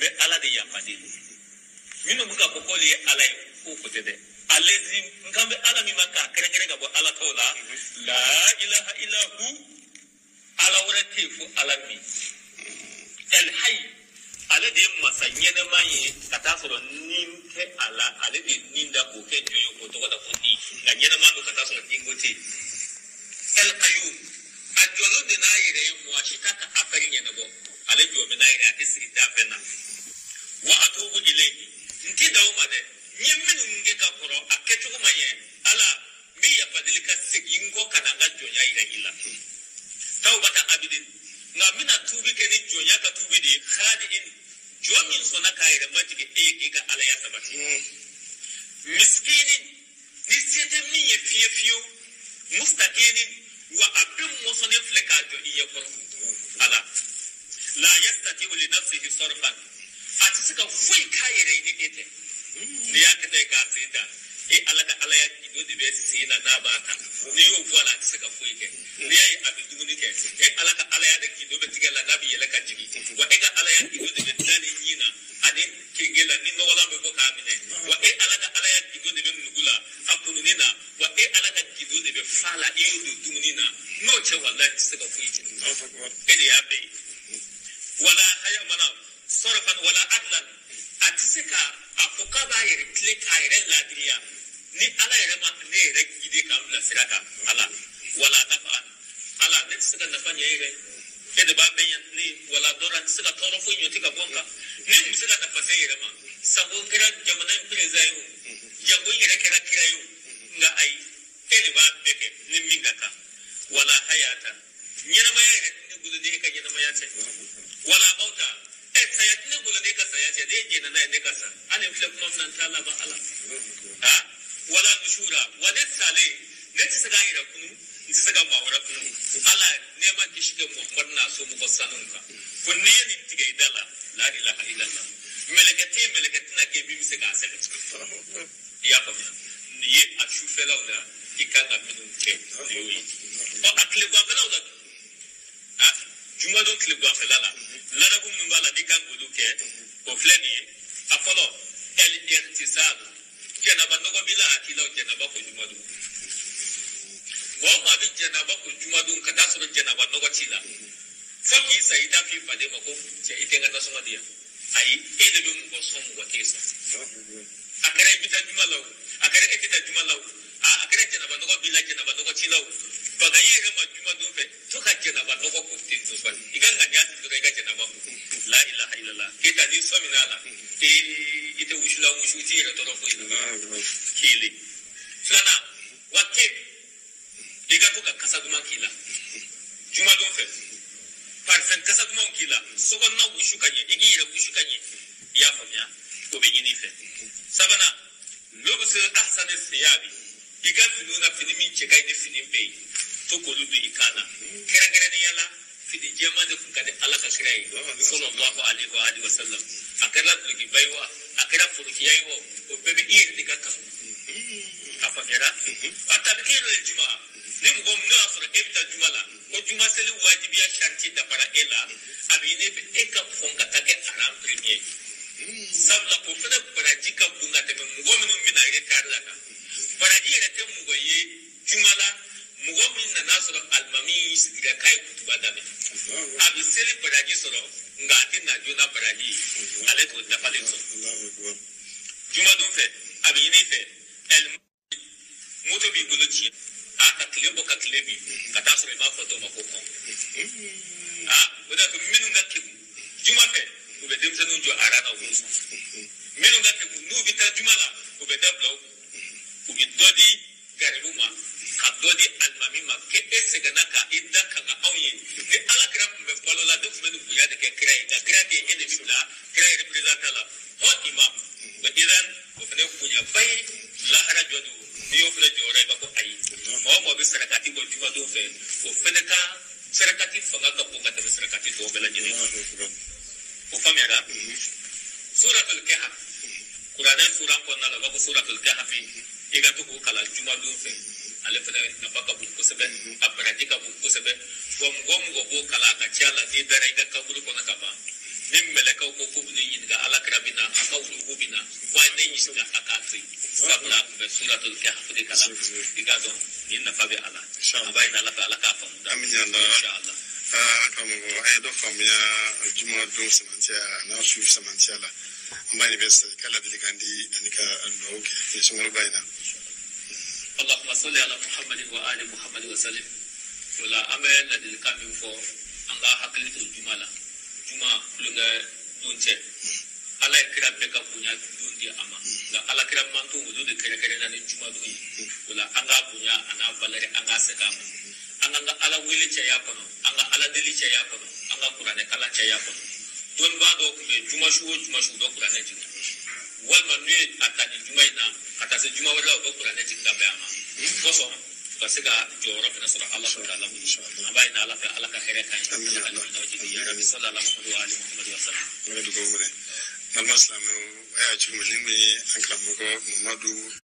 be ala de yafade minu buka kokoli ala ko kotede alezi ngambe ala mi maka kere ga bo ala tola la ilaha illa hu ala warate fu ala mi el hayy ala de masanye na maye kata soro nin ke ala de ninda ko ke joyo ko to da funi nganye na mando kata soro tingote el qayyum ajolo de na yire mu ashitaka afari nyene bo ala jo me na yire atisi da fena wa atubu ilayhi nti dawma de nyemenu ngeka koro aketu maye ala mi ya fadilika segingo kananga jonya yire ila tawbata abidin na mina tubi ke ni jonya ka tubi di khadiin jomin sona kaire majige e ga ala ya sabati miskinin ni sete mi ye fiyo mustaqinin wa abin musone fleka jo iye koro ala la yastati li nafsihi sarfan atisika foi kaire ni ete ni yakata ka sita e ala ka ala ya kido de be sina na baka ni yo voila atisika foi ke ni ay abidu ni ke e ala ka ala ya de kido be tigala nabi yele ka jigi wa e ga ala ya kido de be dani nyina ani kigela ni no wala be ko kamine wa e ala ka ala ya kido de be nugula akunu nina wa e ala ka kido de be fala e yo dumunina no che wallahi atisika foi ke e de ya be wala haya mana sarfan wala adlan atisika afuka ba yere click ayre ladriya ni ala yere ma ne yere gide ka la siraka ala wala nafan ala ne sika nafan yere ede ba ben ni wala dora sika toro fu nyoti ka bonka ni musika nafase yere ma sabo kira jamana kire zayo jago yere kira yo nga ai ede ba beke ni mingaka wala hayata nyina ma yere ni gudu de ka nyina ma yace wala mauta sayatne gula de ka sayace de je na ne ka sa ane flek non nan tala ba ala ha wala nushura wala sale ne tsaga ira kunu ni tsaga ba wara kunu ala ne ma ki shige muhammad na so mu fasanun ka kun ne ni tige idala la ilaha illallah melekatina ke bi mi se ka sele ya ko ni ye a shufela wala ikanga minu ke yoyi o akle gwa fela wala ha juma don kle gwa fela la rabu numba la dikango duke o fleni afolo el irtisab kena bandogo bila akila kena ba ko juma du bo ma bi kena ba ko juma du kada so kena ba nogo chila foki sai da fi fade mako je itenga ta soma dia ai ede be mu ko so mu ko kesa akare bita juma law akare ekita juma law akare kena ba nogo bila kena ba nogo chila baga yere ma juma du fe to ka kena ba nogo ko tin to fa iganga nyati to ga kena ba la ilaha illallah kita ni so minala ite ushula mushuti ira to rofo ina kile sana wake diga to ka kasaguma kila juma do fe parfen kasaguma kila so gonna ushu kanye igira ushu kanye ya famya ko be gini fe sabana lobus ahsan thiyabi iga finuna finimi chekai de finimbe to ko ludu ikana kera ni yala fidi jema de kade Allah ka shirai sallallahu alaihi wa alihi wasallam akala duki baywa akara furuki yayo o bebe ir dikaka afa kera ata kero juma ni mugom no asra evita jumala o juma sele wajibi ya sharti da para ela abine be eka fonga take aram premier sabla ko fena parajika bunga te mugom no mina ire karlaka parajira te mugoye jumala mugomin na nasra almami sigira kai kutuba dame abi sele paraji soro ngati na jona paraji ale ko da fale so juma do fe abi ni fe el moto bi buluchi aka klebo ka klebi kata soro ma foto makoko wada to minu ngati juma fe ko be dem sanu jo arana wo minu ngati nu bita jumala ko be dablo ko bi dodi garibuma kadodi almamima ke eseganaka idaka nga awye ni alakira kumbe balola de fumenu buya de ke krai da krai de ene bibla krai representala ho imam wa idan ko fene bunya bay la hara jodu ni yo fele jore ba ko ayi mo be sarakati go juma do fe ko fene ka sarakati fanga ka ko ngata sarakati do bela jini ko famera suratul kahf qur'an sura ko na la ko suratul kahf iga to ko kala juma do fe ale fana na baka bu kosebe abraji ka bu kosebe gom go bo kala ka chala ni dare ga ka buru ko na ka ba min melaka ko ko bin yin ga ala krabina aka ko bina wa den yin ga aka tsi sabna be suratul kahf de kala diga don yin na fabe ala abai na ala ka fa da amin ya Allah insha Allah kama go ay do famia juma do semantia na su semantia la mbani be se kala diligandi anika no ke sumul bayna اللهم صل على محمد وآل محمد وسلم ولا أمل للكامل فو أنغا حقلت الجمالة جمع لغا دونتي ala kira beka punya dundi ama la ala kira mantu wudu de kere kere na ni juma duyi wala anga punya ana valere anga sekam anga ala wili cha ya kono anga ala deli cha ya kono anga kurane kala cha ya kono don ba do ku juma shu do kurane jinga wal man ni atani juma ina kata se juma wala do kurane jinga be ama koso kasika joro fina sura Allah ta'ala inshallah abayna ala fa ala ka khere kan ya nabi sallallahu alaihi wa sallam ngadu go mure Namaste, I am Mamadu.